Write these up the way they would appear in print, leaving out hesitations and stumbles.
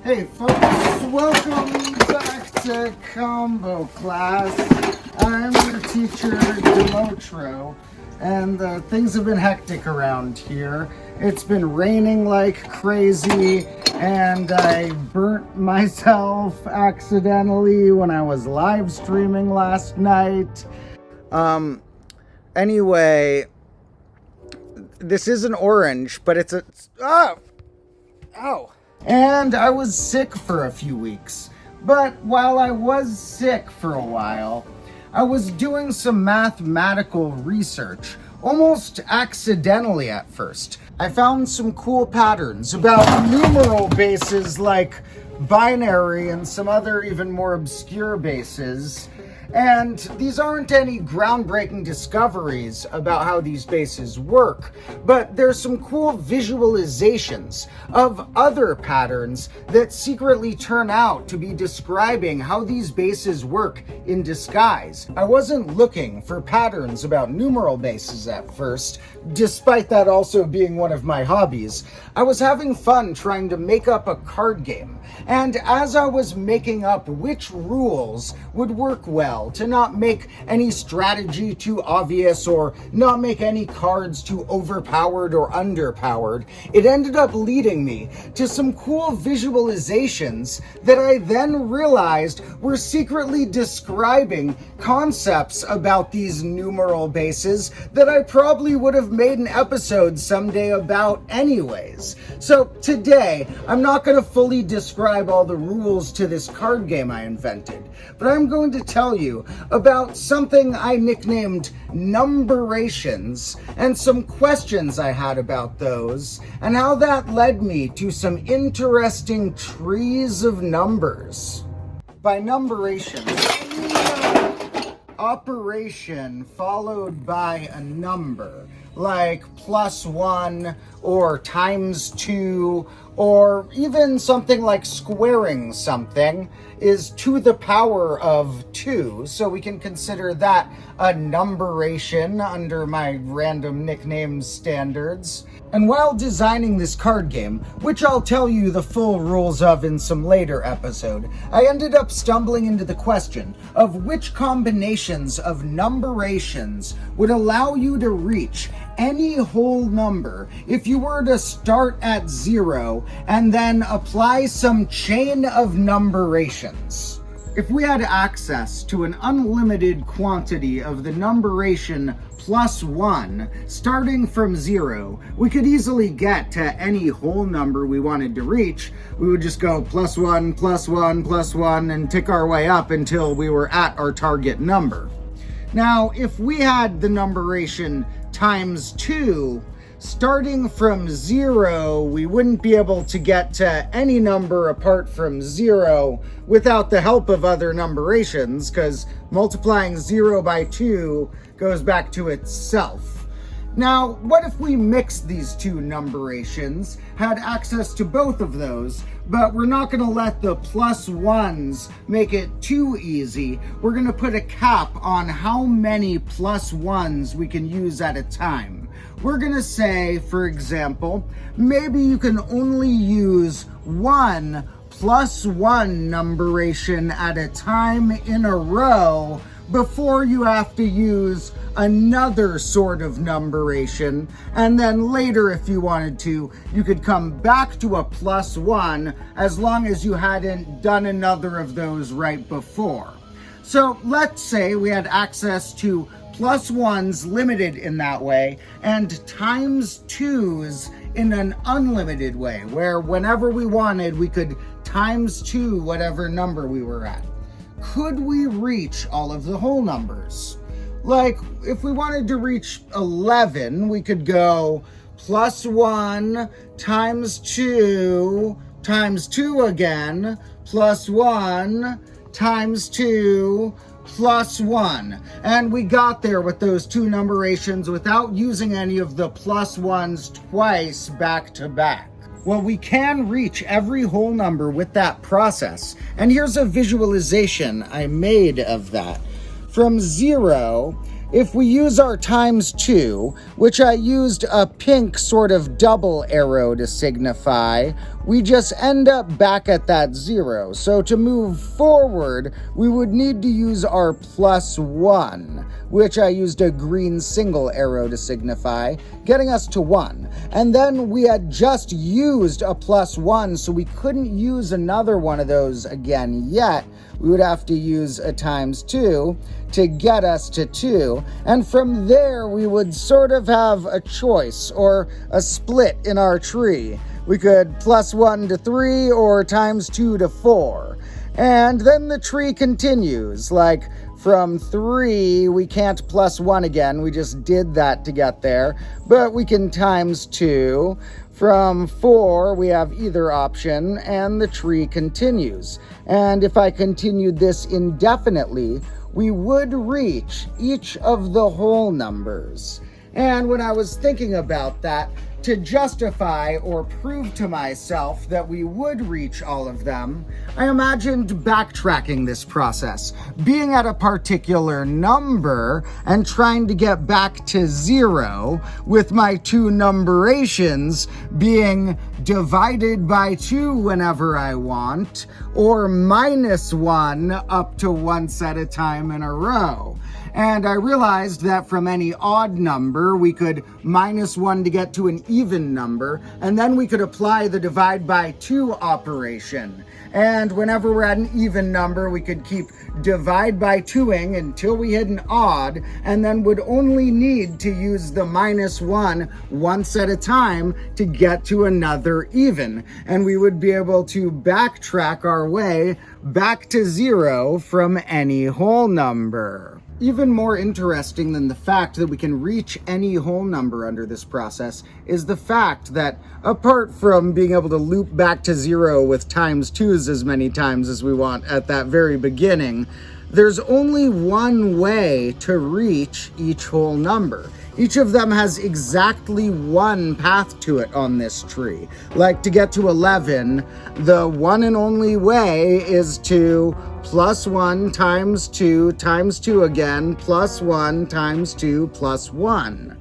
Hey folks, welcome back to Combo Class. I'm your teacher, Demotro, and things have been hectic around here. It's been raining like crazy, and I burnt myself accidentally when I was live streaming last night. Anyway, this is an orange, but it's a... Ow! And I was sick for a few weeks. But while I was sick for a while, I was doing some mathematical research, almost accidentally at first. I found some cool patterns about numeral bases like binary and some other even more obscure bases. And these aren't any groundbreaking discoveries about how these bases work, but there's some cool visualizations of other patterns that secretly turn out to be describing how these bases work in disguise. I wasn't looking for patterns about numeral bases at first, despite that also being one of my hobbies. I was having fun trying to make up a card game, and as I was making up which rules would work well to not make any strategy too obvious or not make any cards too overpowered or underpowered, it ended up leading me to some cool visualizations that I then realized were secretly describing concepts about these numeral bases that I probably would have made an episode someday about anyways. So today, I'm not going to fully describe all the rules to this card game I invented, but I'm going to tell you about something I nicknamed Numberations and some questions I had about those and how that led me to some interesting trees of numbers. By numberation, operation followed by a number, like +1 or ×2, or even something like squaring something is to the power of 2, so we can consider that a numberation under my random nickname standards. And while designing this card game, which I'll tell you the full rules of in some later episode, I ended up stumbling into the question of which combinations of numberations would allow you to reach any whole number if you were to start at 0 and then apply some chain of numberations. If we had access to an unlimited quantity of the numberation +1 starting from 0, we could easily get to any whole number we wanted to reach. We would just go +1, +1, +1 and tick our way up until we were at our target number. Now, if we had the numberation ×2, starting from 0, we wouldn't be able to get to any number apart from 0 without the help of other numberations, because multiplying 0 by 2 goes back to itself. Now, what if we mixed these two numberations, had access to both of those, but we're not going to let the +1s make it too easy. We're going to put a cap on how many +1s we can use at a time. We're going to say, for example, maybe you can only use one +1 numberation at a time in a row before you have to use another sort of numberation, and then later, if you wanted to, you could come back to a +1 as long as you hadn't done another of those right before. So let's say we had access to +1s limited in that way and ×2s in an unlimited way, where whenever we wanted, we could ×2 whatever number we were at. Could we reach all of the whole numbers? Like, if we wanted to reach 11, we could go +1 ×2 ×2 again, +1 ×2 +1. And we got there with those two numberations without using any of the +1s twice back to back. Well, we can reach every whole number with that process. And here's a visualization I made of that. From 0, if we use our ×2, which I used a pink sort of double arrow to signify, we just end up back at that 0. So to move forward, we would need to use our +1, which I used a green single arrow to signify, getting us to 1. And then we had just used a +1, so we couldn't use another one of those again yet. We would have to use a ×2 to get us to 2. And from there, we would sort of have a choice or a split in our tree. We could +1 to 3 or ×2 to 4. And then the tree continues. Like from 3, we can't +1 again. We just did that to get there. But we can ×2. From 4, we have either option, and the tree continues. And if I continued this indefinitely, we would reach each of the whole numbers. And when I was thinking about that, to justify or prove to myself that we would reach all of them, I imagined backtracking this process, being at a particular number and trying to get back to 0, with my two numberations being divided by 2 whenever I want, or -1 up to once at a time in a row. And I realized that from any odd number, we could -1 to get to an even number, and then we could apply the divide by 2 operation. And whenever we're at an even number, we could keep divide by 2ing until we hit an odd, and then would only need to use the -1 once at a time to get to another even. And we would be able to backtrack our way back to 0 from any whole number. Even more interesting than the fact that we can reach any whole number under this process is the fact that, apart from being able to loop back to 0 with ×2s as many times as we want at that very beginning, there's only one way to reach each whole number. Each of them has exactly one path to it on this tree. Like to get to 11, the one and only way is to +1 ×2 ×2 again, +1 ×2 +1.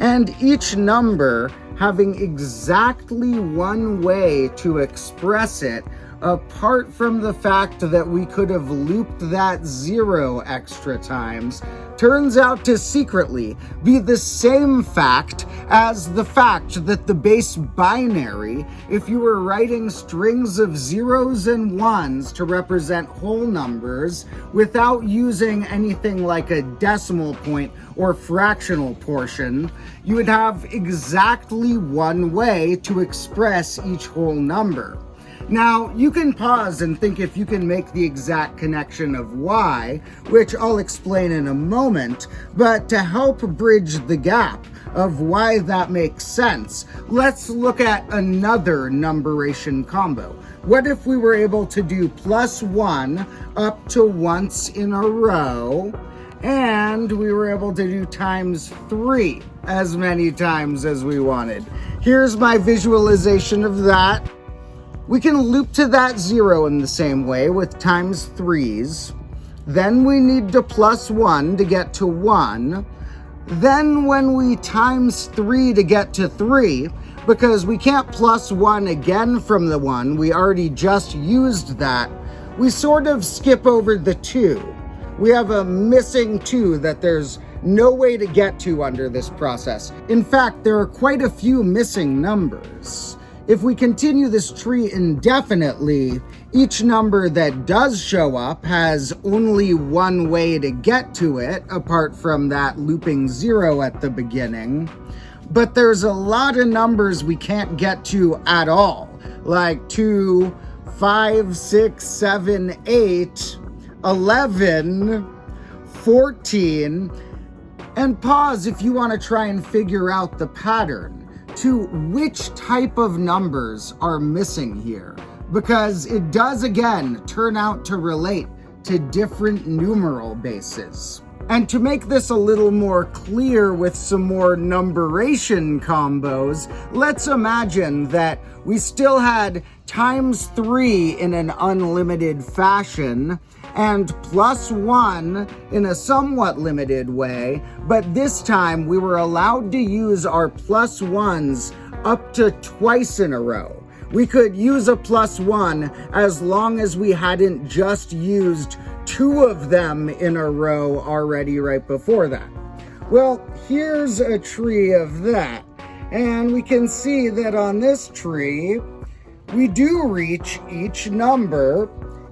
And each number having exactly one way to express it, apart from the fact that we could have looped that 0 extra times, turns out to secretly be the same fact as the fact that the base binary, if you were writing strings of 0s and 1s to represent whole numbers without using anything like a decimal point or fractional portion, you would have exactly one way to express each whole number. Now, you can pause and think if you can make the exact connection of why, which I'll explain in a moment, but to help bridge the gap of why that makes sense, let's look at another numeration combo. What if we were able to do +1 up to once in a row, and we were able to do ×3 as many times as we wanted? Here's my visualization of that. We can loop to that 0 in the same way with ×3s. Then we need to +1 to get to 1. Then when we ×3 to get to 3, because we can't +1 again from the 1, we already just used that, we sort of skip over the 2. We have a missing 2 that there's no way to get to under this process. In fact, there are quite a few missing numbers. If we continue this tree indefinitely, each number that does show up has only one way to get to it, apart from that looping 0 at the beginning. But there's a lot of numbers we can't get to at all, like 2, 5, 6, 7, 8, 11, 14, and pause if you want to try and figure out the pattern to which type of numbers are missing here, because it does again turn out to relate to different numeral bases. And to make this a little more clear with some more numeration combos, let's imagine that we still had ×3 in an unlimited fashion, and +1 in a somewhat limited way, but this time we were allowed to use our +1s up to twice in a row, we could use a +1 as long as we hadn't just used 2 of them in a row already right before that. Well, here's a tree of that. And we can see that on this tree, we do reach each number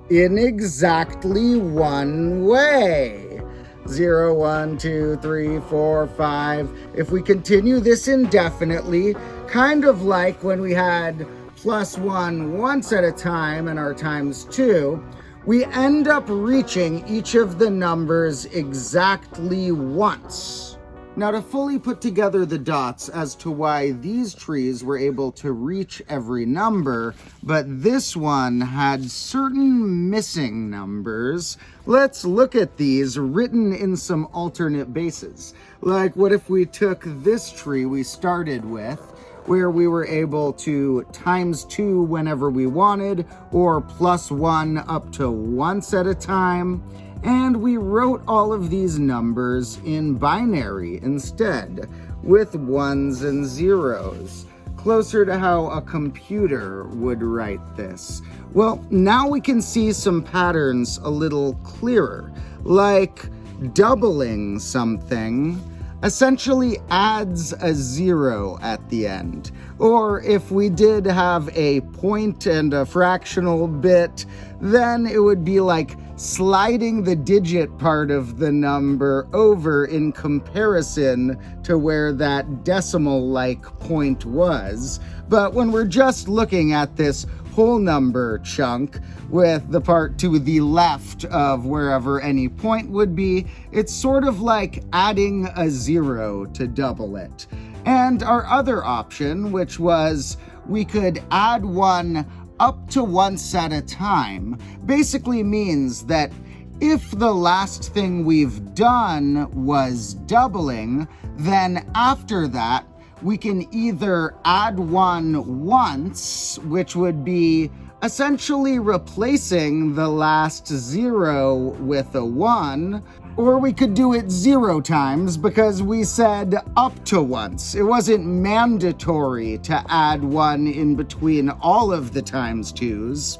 in exactly one way. 0, 1, 2, 3, 4, 5. If we continue this indefinitely, kind of like when we had +1 once at a time in our ×2, we end up reaching each of the numbers exactly once. Now, to fully put together the dots as to why these trees were able to reach every number, but this one had certain missing numbers, let's look at these written in some alternate bases. Like, what if we took this tree we started with, where we were able to ×2 whenever we wanted, or +1 up to once at a time, and we wrote all of these numbers in binary instead, with 1s and 0s, closer to how a computer would write this. Well, now we can see some patterns a little clearer, like doubling something essentially adds a 0 at the end. Or if we did have a point and a fractional bit, then it would be like sliding the digit part of the number over in comparison to where that decimal-like point was. But when we're just looking at this whole number chunk with the part to the left of wherever any point would be, it's sort of like adding a 0 to double it. And our other option, which was we could add 1 up to once at a time, basically means that if the last thing we've done was doubling, then after that, we can either add 1 once, which would be essentially replacing the last 0 with a 1, or we could do it 0 times because we said up to once. It wasn't mandatory to add 1 in between all of the ×2s.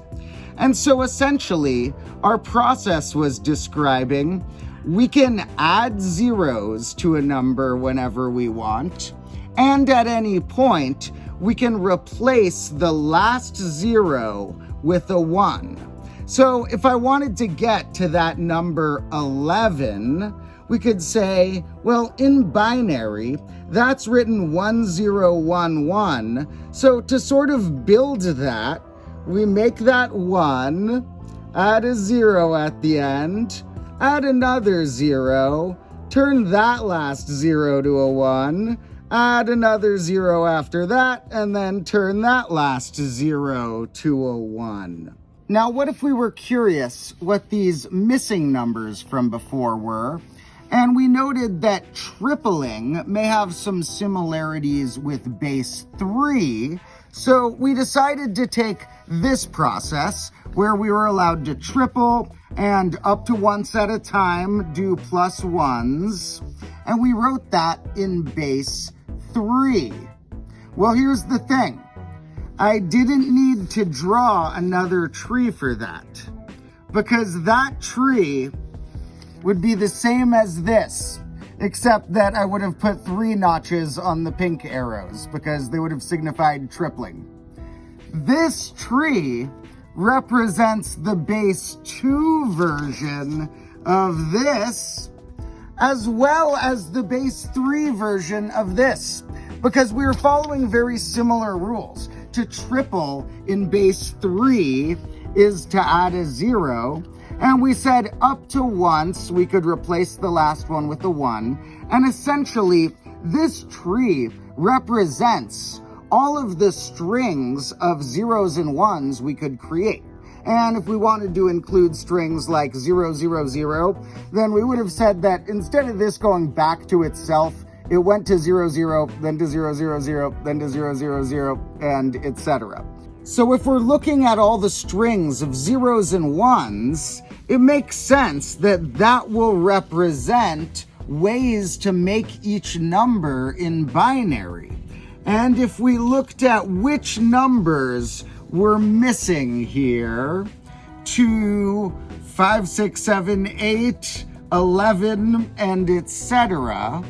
And so essentially, our process was describing we can add zeros to a number whenever we want, and at any point, we can replace the last 0 with a 1. So if I wanted to get to that number 11, we could say, well, in binary, that's written 1011. So to sort of build that, we make that 1, add a 0 at the end, add another 0, turn that last 0 to a 1, add another 0 after that, and then turn that last 0 to a 1. Now, what if we were curious what these missing numbers from before were, and we noted that tripling may have some similarities with base 3, so we decided to take this process where we were allowed to triple and up to once at a time do +1s, and we wrote that in base 3. Well, here's the thing. I didn't need to draw another tree for that, because that tree would be the same as this, except that I would have put 3 notches on the pink arrows because they would have signified tripling. This tree represents the base 2 version of this, as well as the base 3 version of this, because we were following very similar rules. To triple in base 3 is to add a 0, and we said up to once we could replace the last one with a 1, and essentially this tree represents all of the strings of 0s and 1s we could create. And if we wanted to include strings like 0, 0, 0, then we would have said that instead of this going back to itself, it went to 0, 0, then to 0, 0, 0, then to 0, 0, 0, and etc. So if we're looking at all the strings of 0s and 1s, it makes sense that that will represent ways to make each number in binary. And if we looked at which numbers we're missing here 2, 5, 6, 7, 8, 11, and etc.,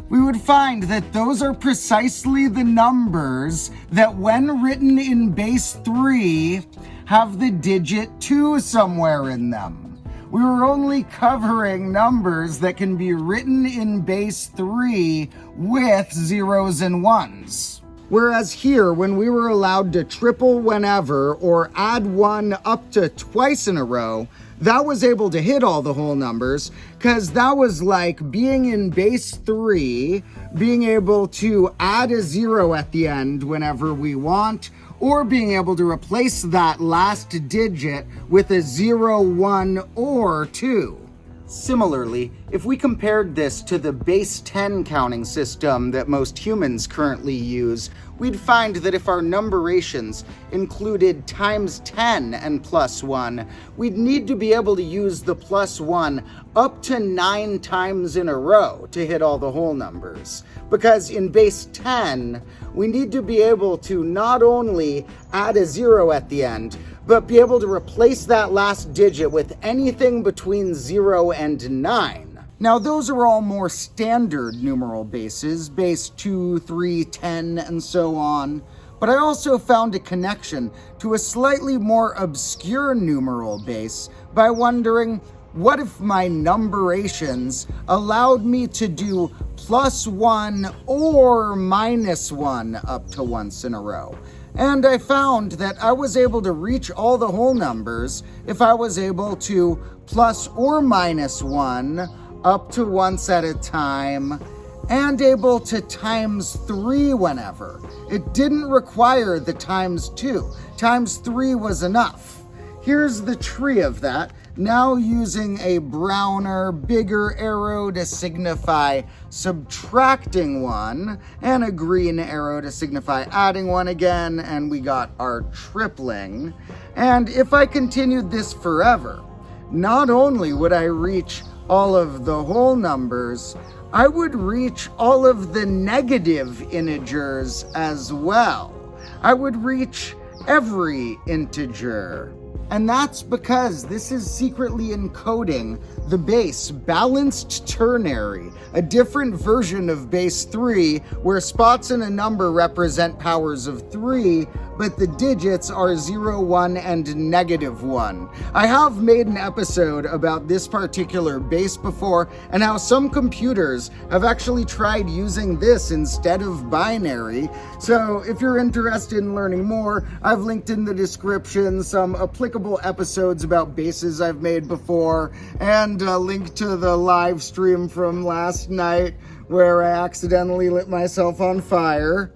we would find that those are precisely the numbers that, when written in base 3, have the digit 2 somewhere in them. We were only covering numbers that can be written in base 3 with zeros and ones. Whereas here, when we were allowed to triple whenever or add 1 up to twice in a row, that was able to hit all the whole numbers, because that was like being in base 3, being able to add a 0 at the end whenever we want, or being able to replace that last digit with a 0, 1, or 2. Similarly, if we compared this to the base 10 counting system that most humans currently use, we'd find that if our numberations included times 10 and plus 1, we'd need to be able to use the plus 1 up to 9 times in a row to hit all the whole numbers. Because in base 10, we need to be able to not only add a 0 at the end, but be able to replace that last digit with anything between 0 and 9. Now, those are all more standard numeral bases, base 2, 3, 10, and so on. But I also found a connection to a slightly more obscure numeral base by wondering, what if my numberations allowed me to do plus 1 or minus 1 up to once in a row? And I found that I was able to reach all the whole numbers if I was able to plus or minus 1 up to once at a time, and able to times 3 whenever. It didn't require the times 2. Times 3 was enough. Here's the tree of that, now using a browner, bigger arrow to signify subtracting 1, and a green arrow to signify adding 1 again, and we got our tripling. And if I continued this forever, not only would I reach all of the whole numbers, I would reach all of the negative integers as well. I would reach every integer. And that's because this is secretly encoding the base balanced ternary, a different version of base 3, where spots in a number represent powers of 3, but the digits are 0, 1, and negative 1. I have made an episode about this particular base before, and how some computers have actually tried using this instead of binary. So if you're interested in learning more, I've linked in the description some applicable episodes about bases I've made before, and a link to the live stream from last night where I accidentally lit myself on fire.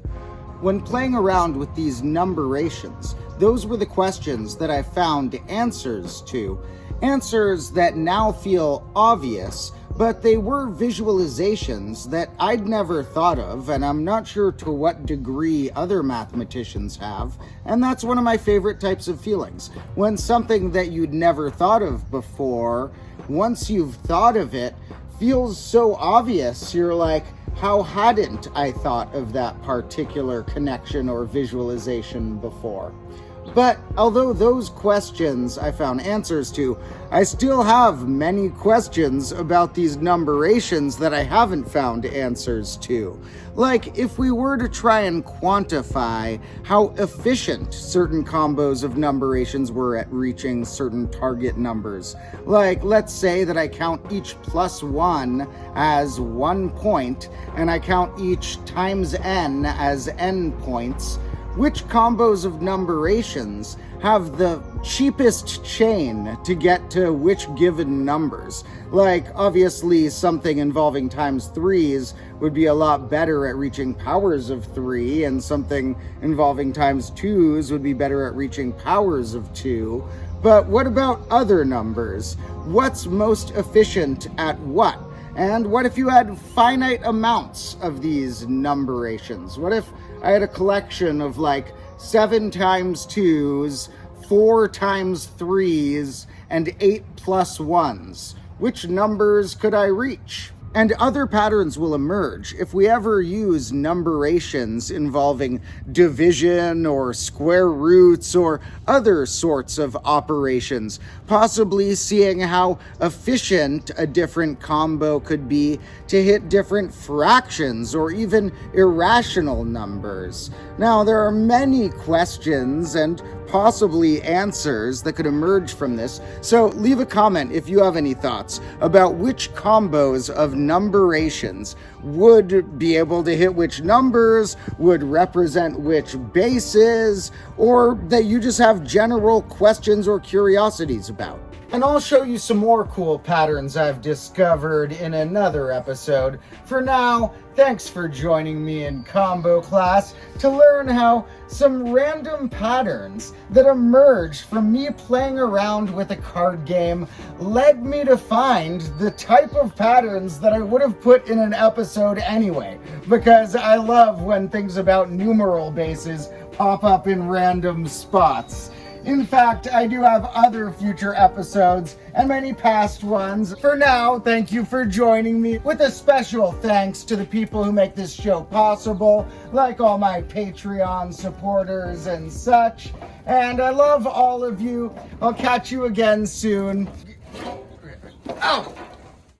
When playing around with these numberations, those were the questions that I found answers to. Answers that now feel obvious, but they were visualizations that I'd never thought of, and I'm not sure to what degree other mathematicians have, and that's one of my favorite types of feelings. When something that you'd never thought of before, once you've thought of it, feels so obvious, you're like, how hadn't I thought of that particular connection or visualization before? But although those questions I found answers to, I still have many questions about these numberations that I haven't found answers to. Like, if we were to try and quantify how efficient certain combos of numberations were at reaching certain target numbers. Like, let's say that I count each plus 1 as 1 point, and I count each times n as n points. Which combos of numberations have the cheapest chain to get to which given numbers? Like, obviously, something involving times 3s would be a lot better at reaching powers of 3, and something involving times 2s would be better at reaching powers of 2. But what about other numbers? What's most efficient at what? And what if you had finite amounts of these numberations? What if I had a collection of like 7 times 2s, 4 times 3s, and 8 plus 1s? Which numbers could I reach? And other patterns will emerge if we ever use numberations involving division or square roots or other sorts of operations, possibly seeing how efficient a different combo could be to hit different fractions or even irrational numbers. Now, there are many questions and possibly answers that could emerge from this, so leave a comment if you have any thoughts about which combos of numberations would be able to hit which numbers, would represent which bases, or that you just have general questions or curiosities about. And I'll show you some more cool patterns I've discovered in another episode. For now, thanks for joining me in combo class to learn how some random patterns that emerged from me playing around with a card game led me to find the type of patterns that I would have put in an episode anyway, because I love when things about numeral bases pop up in random spots. In fact, I do have other future episodes and many past ones. For now, thank you for joining me, with a special thanks to the people who make this show possible, like all my Patreon supporters and such. And I love all of you. I'll catch you again soon. Ow!